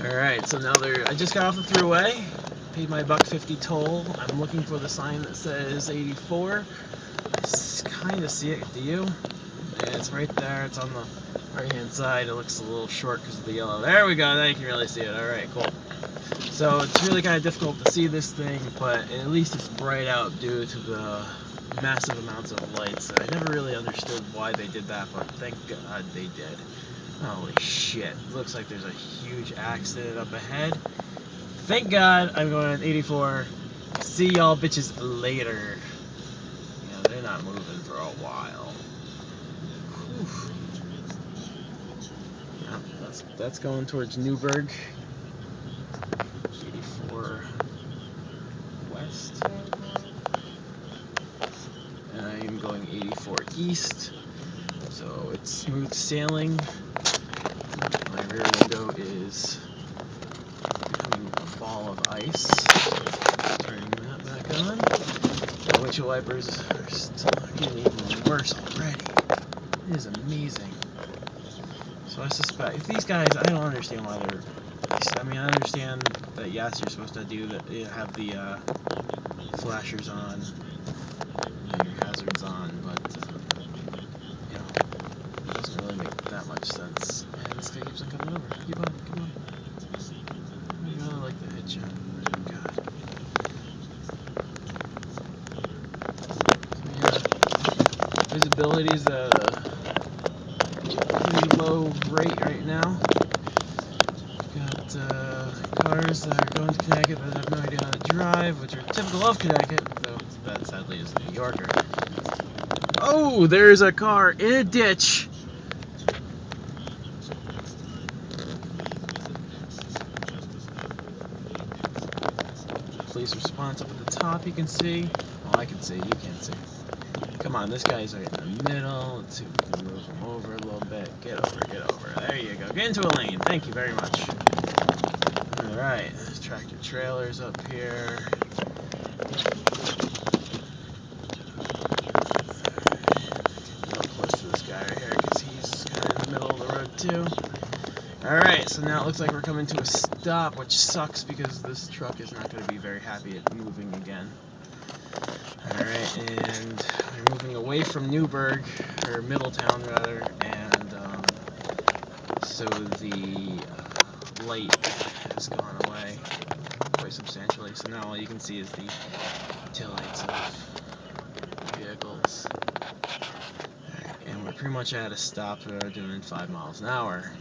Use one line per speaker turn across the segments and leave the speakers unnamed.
Alright, so now I just got off the thruway, paid my $1.50 toll. I'm looking for the sign that says 84. I kind of see it, do you? Yeah, it's right there, it's on the right hand side. It looks a little short because of the yellow. There we go, now you can really see it. Alright, cool. So it's really kind of difficult to see this thing, but at least it's bright out due to the massive amounts of lights. I never really understood why they did that, but thank God they did. Holy shit. Looks like there's a huge accident up ahead. Thank God I'm going at 84. See y'all bitches later. Yeah, they're not moving for a while. Whew. Yeah, that's going towards Newburgh. 84 west. And I am going 84 east. So it's smooth sailing. My rear window is becoming a ball of ice. Turning that back on. The windshield wipers are still getting even worse already. It is amazing. So I suspect, if these guys, I don't understand why they're, I mean, I understand that yes, you're supposed to have the flashers on, and your hazards on, but, you know, it doesn't really make that much sense. And this guy keeps on coming over. Keep on, come on. I really like the hit shot. God. So yeah, visibility is at a pretty low rate right now. Got cars that are going to Connecticut that have no idea how to drive, which are typical of Connecticut, though that sadly is a New Yorker. Oh, there's a car in a ditch. Police response up at the top, you can see. Well, I can see, you can't see. Come on, this guy's right in the middle. Let's see if we can move him over a little bit. Get over, get over. There you go. Get into a lane. Thank you very much. Alright, tractor trailers up here. Real close to this guy right here because he's kind of in the middle of the road too. Alright, so now it looks like we're coming to a stop, which sucks because this truck is not going to be very happy at moving again. Alright, and we're moving away from Newburgh, or Middletown rather, and so the light has gone away quite substantially. So now all you can see is the taillights of vehicles. Alright, and we're pretty much at a stop. We're doing 5 miles an hour.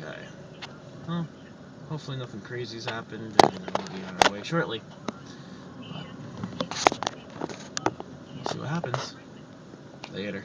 Okay. Well, hopefully nothing crazy's happened, and we'll be on our way shortly. But we'll see what happens. Later.